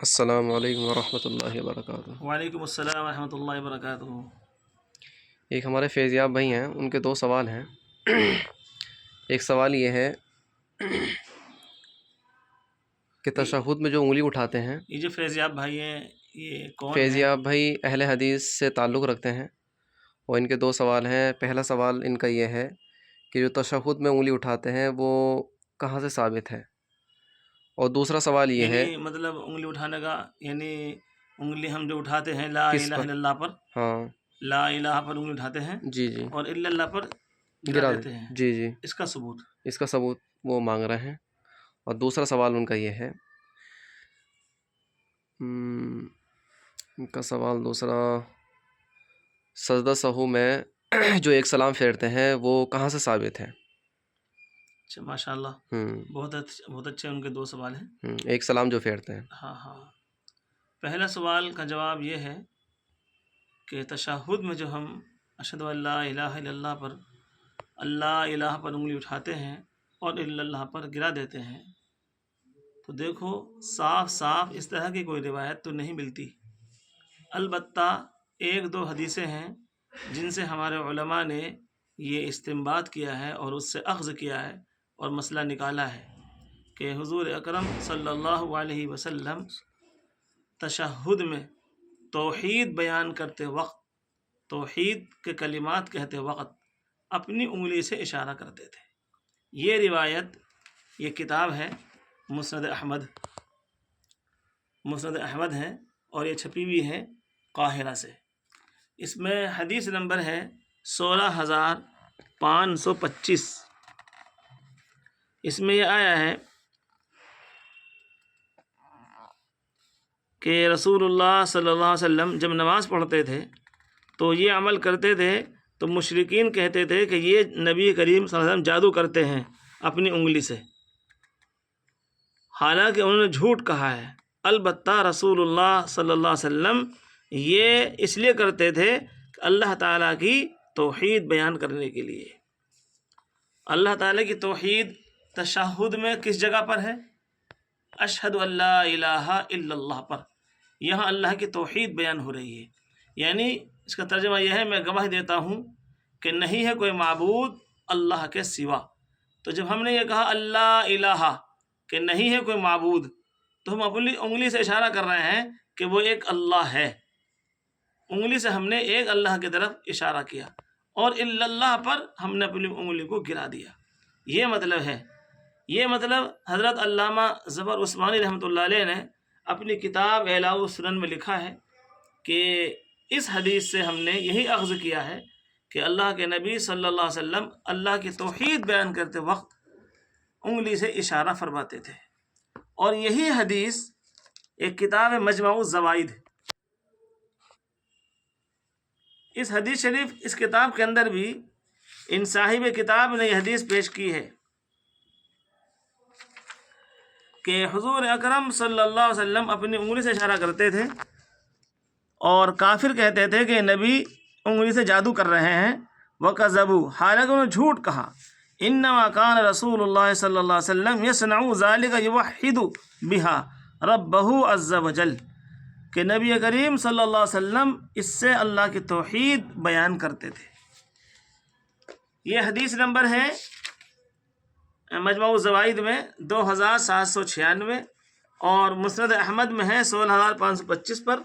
السلام علیکم ورحمۃ اللہ وبرکاتہ۔ وعلیکم السلام ورحمۃ اللہ وبرکاتہ۔ ایک ہمارے فیضیاب بھائی ہیں، ان کے دو سوال ہیں۔ ایک سوال یہ ہے کہ تشہد میں جو انگلی اٹھاتے ہیں، یہ جو فیضیاب بھائی ہیں یہ کون ہیں؟ فیضیاب بھائی اہل حدیث سے تعلق رکھتے ہیں، اور ان کے دو سوال ہیں۔ پہلا سوال ان کا یہ ہے کہ جو تشہد میں انگلی اٹھاتے ہیں وہ کہاں سے ثابت ہے، اور دوسرا سوال یہ ہے مطلب انگلی اٹھانے کا یعنی انگلی ہم جو اٹھاتے ہیں لا کس الہ پر؟ الا اللہ پر، ہاں لا الہ پر انگلی اٹھاتے ہیں جی جی، اور الا اللہ پر گرا دیتے ہیں، جی جی، اس کا ثبوت۔ اس کا ثبوت وہ مانگ رہے ہیں۔ اور دوسرا سوال ان کا یہ ہے، ان کا سوال دوسرا، سجدہ سہو میں جو ایک سلام پھیرتے ہیں وہ کہاں سے ثابت ہے؟ اچھا ماشاء اللہ، بہت اچھے ان کے دو سوال ہیں۔ ایک سلام جو پھیرتے ہیں، ہاں، پہلا سوال کا جواب یہ ہے کہ تشہد میں جو ہم اشہد ان لا الہ الا اللہ پر، اللہ الہ پر انگلی اٹھاتے ہیں اور الا اللہ پر گرا دیتے ہیں، تو دیکھو صاف صاف اس طرح کی کوئی روایت تو نہیں ملتی۔ البتہ ایک دو حدیثیں ہیں جن سے ہمارے علماء نے یہ استنباط کیا ہے اور اس سے اخذ کیا ہے اور مسئلہ نکالا ہے کہ حضور اکرم صلی اللہ علیہ وسلم تشہد میں توحید بیان کرتے وقت، توحید کے کلمات کہتے وقت اپنی انگلی سے اشارہ کرتے تھے۔ یہ روایت، یہ کتاب ہے مسند احمد ہے اور یہ چھپی ہوئی ہے قاہرہ سے۔ اس میں حدیث نمبر ہے 16525۔ اس میں یہ آیا ہے کہ رسول اللہ صلی اللہ علیہ وسلم جب نماز پڑھتے تھے تو یہ عمل کرتے تھے، تو مشرکین کہتے تھے کہ یہ نبی کریم صلی اللہ علیہ وسلم جادو کرتے ہیں اپنی انگلی سے، حالانکہ انہوں نے جھوٹ کہا ہے۔ البتہ رسول اللہ صلی اللہ علیہ وسلم یہ اس لیے کرتے تھے کہ اللہ تعالیٰ کی توحید بیان کرنے کے لیے۔ اللہ تعالیٰ کی توحید تشہد میں کس جگہ پر ہے؟ اشہد ان لا الہ الا اللہ پر، یہاں اللہ کی توحید بیان ہو رہی ہے۔ یعنی اس کا ترجمہ یہ ہے، میں گواہی دیتا ہوں کہ نہیں ہے کوئی معبود اللہ کے سوا۔ تو جب ہم نے یہ کہا اللہ الہ کہ نہیں ہے کوئی معبود، تو ہم اپنی انگلی سے اشارہ کر رہے ہیں کہ وہ ایک اللہ ہے۔ انگلی سے ہم نے ایک اللہ کی طرف اشارہ کیا، اور الا اللہ پر ہم نے اپنی انگلی کو گرا دیا۔ یہ مطلب ہے، یہ مطلب حضرت علامہ ظفر عثمانی رحمۃ اللہ علیہ نے اپنی کتاب اعلاء السنن میں لکھا ہے کہ اس حدیث سے ہم نے یہی اخذ کیا ہے کہ اللہ کے نبی صلی اللہ علیہ وسلم اللہ کی توحید بیان کرتے وقت انگلی سے اشارہ فرماتے تھے۔ اور یہی حدیث ایک کتاب ہے مجمع الزوائد، اس حدیث شریف اس کتاب کے اندر بھی ان صاحب کتاب نے یہ حدیث پیش کی ہے کہ حضور اکرم صلی اللہ علیہ وسلم اپنی انگلی سے اشارہ کرتے تھے، اور کافر کہتے تھے کہ نبی انگلی سے جادو کر رہے ہیں۔ وَكَذَبُوا، حالانکہ انہوں نے جھوٹ کہا۔ انما کان رسول اللہ صلی اللہ علیہ وسلم یصنع ذلک یوحد بها ربہ عز وجل، کہ نبی کریم صلی اللہ علیہ وسلم اس سے اللہ کی توحید بیان کرتے تھے۔ یہ حدیث نمبر ہے مجمع الزوائد میں 2796، اور مسند احمد میں ہے 16525 پر،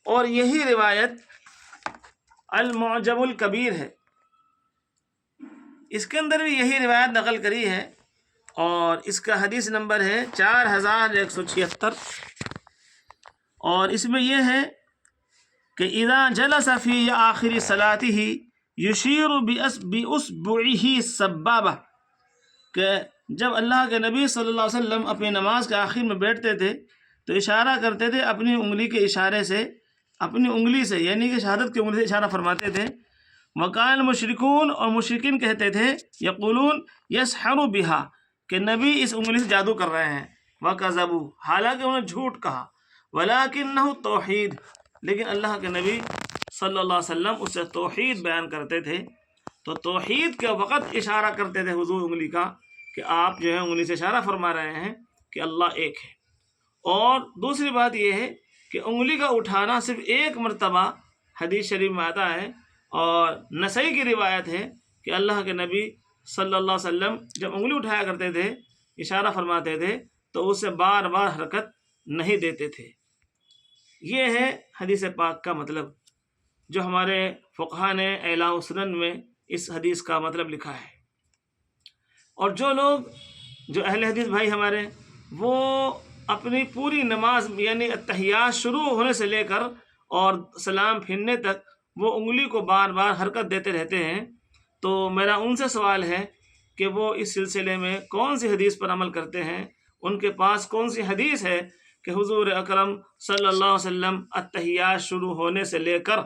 اور یہی روایت المعجم الکبیر ہے، اس کے اندر بھی یہی روایت نقل کری ہے، اور اس کا حدیث نمبر ہے 4176۔ اور اس میں یہ ہے کہ اذا جلس فی آخر صلاته یشیر باصبعه السبابہ، کہ جب اللہ کے نبی صلی اللہ علیہ وسلم اپنی نماز کے آخر میں بیٹھتے تھے تو اشارہ کرتے تھے اپنی انگلی کے اشارے سے، اپنی انگلی سے، یعنی کہ شہادت کی انگلی سے اشارہ فرماتے تھے۔ وکان المشرکون، اور مشرکین کہتے تھے یقولون یسحر بها، کہ نبی اس انگلی سے جادو کر رہے ہیں۔ وکذبوا، حالانکہ انہوں نے جھوٹ کہا۔ ولکنہ توحید، لیکن اللہ کے نبی صلی اللہ علیہ وسلم اس سے توحید بیان کرتے تھے، تو توحید کے وقت اشارہ کرتے تھے حضور انگلی کا، کہ آپ جو ہے انگلی سے اشارہ فرما رہے ہیں کہ اللہ ایک ہے۔ اور دوسری بات یہ ہے کہ انگلی کا اٹھانا صرف ایک مرتبہ حدیث شریف میں آتا ہے، اور نسائی کی روایت ہے کہ اللہ کے نبی صلی اللہ علیہ وسلم جب انگلی اٹھایا کرتے تھے، اشارہ فرماتے تھے، تو اسے بار بار حرکت نہیں دیتے تھے۔ یہ ہے حدیث پاک کا مطلب، جو ہمارے فقہا نے اعلاء السنن میں اس حدیث کا مطلب لکھا ہے۔ اور جو اہل حدیث بھائی ہمارے، وہ اپنی پوری نماز یعنی اتحیات شروع ہونے سے لے کر اور سلام پھرنے تک وہ انگلی کو بار بار حرکت دیتے رہتے ہیں، تو میرا ان سے سوال ہے کہ وہ اس سلسلے میں کون سی حدیث پر عمل کرتے ہیں، ان کے پاس کون سی حدیث ہے کہ حضور اکرم صلی اللہ علیہ وسلم اتحیات شروع ہونے سے لے کر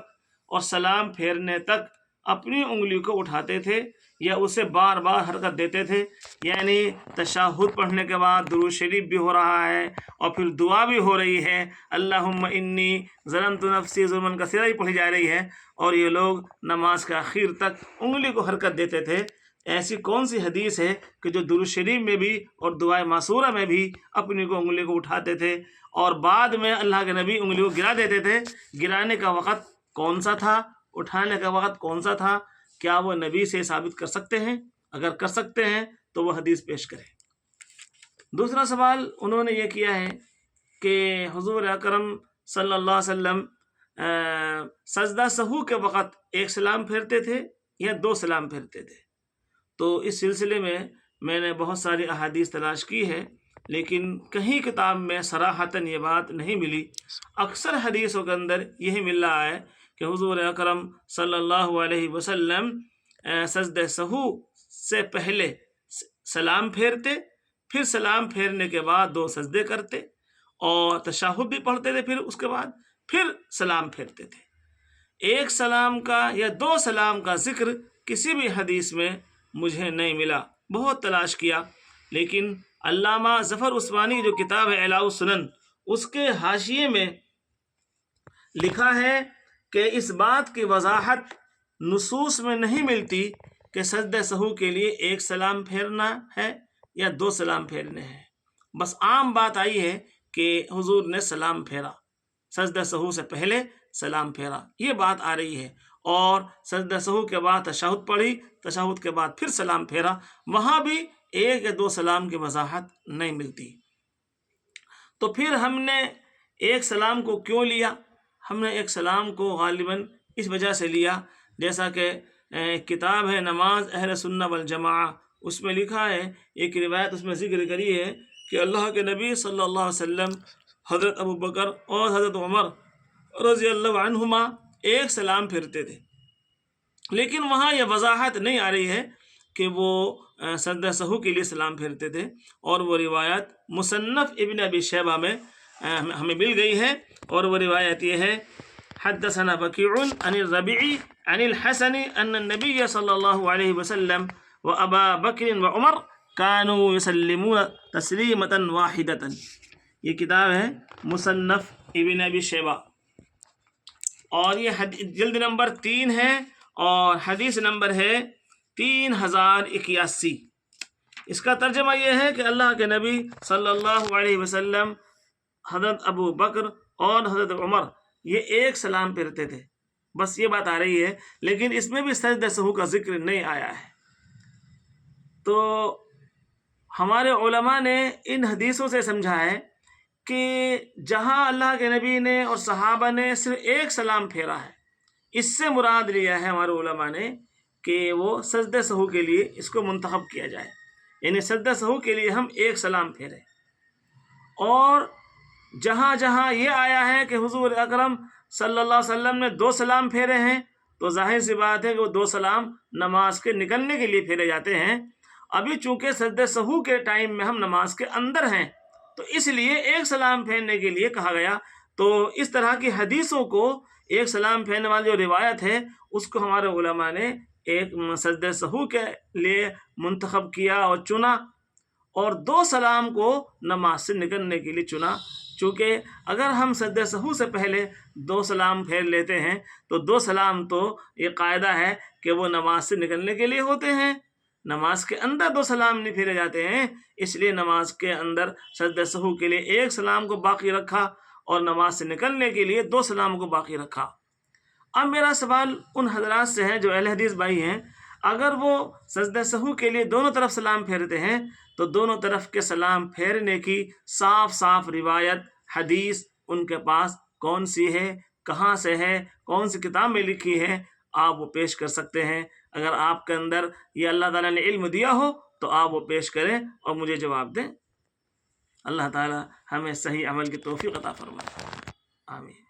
اور سلام پھیرنے تک اپنی انگلی کو اٹھاتے تھے یا اسے بار بار حرکت دیتے تھے؟ یعنی تشہد پڑھنے کے بعد درود شریف بھی ہو رہا ہے اور پھر دعا بھی ہو رہی ہے، اللہم انی ظلمت نفسی ظلما کثیرا ہی پڑھی جا رہی ہے، اور یہ لوگ نماز کے آخر تک انگلی کو حرکت دیتے تھے۔ ایسی کون سی حدیث ہے کہ جو درود شریف میں بھی اور دعائے معصورہ میں بھی اپنی انگلی کو اٹھاتے تھے اور بعد میں اللہ کے نبی انگلی کو گرا دیتے تھے؟ گرانے کا وقت کون سا تھا؟ اٹھانے کا وقت کون سا تھا؟ کیا وہ نبی سے ثابت کر سکتے ہیں؟ اگر کر سکتے ہیں تو وہ حدیث پیش کریں۔ دوسرا سوال انہوں نے یہ کیا ہے کہ حضور اکرم صلی اللہ علیہ وسلم سجدہ سہو کے وقت ایک سلام پھیرتے تھے یا دو سلام پھیرتے تھے؟ تو اس سلسلے میں نے بہت ساری احادیث تلاش کی ہے، لیکن کہیں کتاب میں صراحتاً یہ بات نہیں ملی۔ اکثر حدیثوں کے اندر یہی مل رہا ہے کہ حضور اکرم صلی اللہ علیہ وسلم سجدہ سہو سے پہلے سلام پھیرتے، پھر سلام پھیرنے کے بعد دو سجدے کرتے اور تشہد بھی پڑھتے تھے، پھر اس کے بعد پھر سلام پھیرتے تھے۔ ایک سلام کا یا دو سلام کا ذکر کسی بھی حدیث میں مجھے نہیں ملا، بہت تلاش کیا، لیکن علامہ ظفر عثمانی جو کتاب ہے اعلاء السنن، اس کے حاشیے میں لکھا ہے کہ اس بات کی وضاحت نصوص میں نہیں ملتی کہ سجدہ سہو کے لیے ایک سلام پھیرنا ہے یا دو سلام پھیرنے ہیں، بس عام بات آئی ہے کہ حضور نے سلام پھیرا، سجدہ سہو سے پہلے سلام پھیرا، یہ بات آ رہی ہے، اور سجدہ سہو کے بعد تشہد پڑھی، تشہد کے بعد پھر سلام پھیرا، وہاں بھی ایک یا دو سلام کی وضاحت نہیں ملتی۔ تو پھر ہم نے ایک سلام کو کیوں لیا؟ ہم نے ایک سلام کو غالباً اس وجہ سے لیا، جیسا کہ کتاب ہے نماز اہل سنہ والجماعہ، اس میں لکھا ہے، ایک روایت اس میں ذکر کری ہے کہ اللہ کے نبی صلی اللہ علیہ وسلم، حضرت ابو بکر اور حضرت عمر رضی اللہ عنہما ایک سلام پھرتے تھے، لیکن وہاں یہ وضاحت نہیں آ رہی ہے کہ وہ سجدہ سہو کے لیے سلام پھیرتے تھے، اور وہ روایت مصنف ابن ابی شیبہ میں ہمیں مل گئی ہے، اور وہ روایت یہ ہے، حدثنا بکیع عن الربیع عن الحسن ان النبی صلی اللہ علیہ وسلم و ابا بکر و عمر كانوا يسلمون تسلیمۃ واحدۃ۔ یہ کتاب ہے مصنف ابن ابی شیبہ، اور یہ جلد نمبر 3 ہے، اور حدیث نمبر ہے 3081۔ اس کا ترجمہ یہ ہے کہ اللہ کے نبی صلی اللہ علیہ وسلم، حضرت ابو بکر اور حضرت عمر یہ ایک سلام پھیرتے تھے، بس یہ بات آ رہی ہے، لیکن اس میں بھی سجدہ سہو کا ذکر نہیں آیا ہے۔ تو ہمارے علماء نے ان حدیثوں سے سمجھا ہے کہ جہاں اللہ کے نبی نے اور صحابہ نے صرف ایک سلام پھیرا ہے، اس سے مراد لیا ہے ہمارے علماء نے کہ وہ سجدہ سہو کے لیے اس کو منتخب کیا جائے، یعنی سجدہ سہو کے لیے ہم ایک سلام پھیریں۔ اور جہاں جہاں یہ آیا ہے کہ حضور اکرم صلی اللہ علیہ وسلم نے دو سلام پھیرے ہیں، تو ظاہر سی بات ہے کہ وہ دو سلام نماز کے نکلنے کے لیے پھیرے جاتے ہیں۔ ابھی چونکہ سجدہ سہو کے ٹائم میں ہم نماز کے اندر ہیں، تو اس لیے ایک سلام پھیرنے کے لیے کہا گیا۔ تو اس طرح کی حدیثوں کو، ایک سلام پھیرنے والی جو روایت ہے، اس کو ہمارے علماء نے ایک سجدہ سہو کے لیے منتخب کیا اور چنا، اور دو سلام کو نماز سے نکلنے کے لیے چنا، چونکہ اگر ہم سجدہ سہو سے پہلے دو سلام پھیر لیتے ہیں تو دو سلام تو یہ قاعدہ ہے کہ وہ نماز سے نکلنے کے لیے ہوتے ہیں، نماز کے اندر 2 سلام نہیں پھیرے جاتے ہیں، اس لیے نماز کے اندر سجدہ سہو کے لیے 1 سلام کو باقی رکھا اور نماز سے نکلنے کے لیے 2 سلام کو باقی رکھا۔ اب میرا سوال ان حضرات سے ہے جو اہل حدیث بھائی ہیں، اگر وہ سجدہ سہو کے لیے دونوں طرف سلام پھیرتے ہیں تو دونوں طرف کے سلام پھیرنے کی صاف صاف روایت حدیث ان کے پاس کون سی ہے، کہاں سے ہے، کون سی کتاب میں لکھی ہے، آپ وہ پیش کر سکتے ہیں۔ اگر آپ کے اندر یہ اللہ تعالیٰ نے علم دیا ہو تو آپ وہ پیش کریں اور مجھے جواب دیں۔ اللہ تعالیٰ ہمیں صحیح عمل کی توفیق عطا فرمائے، آمین۔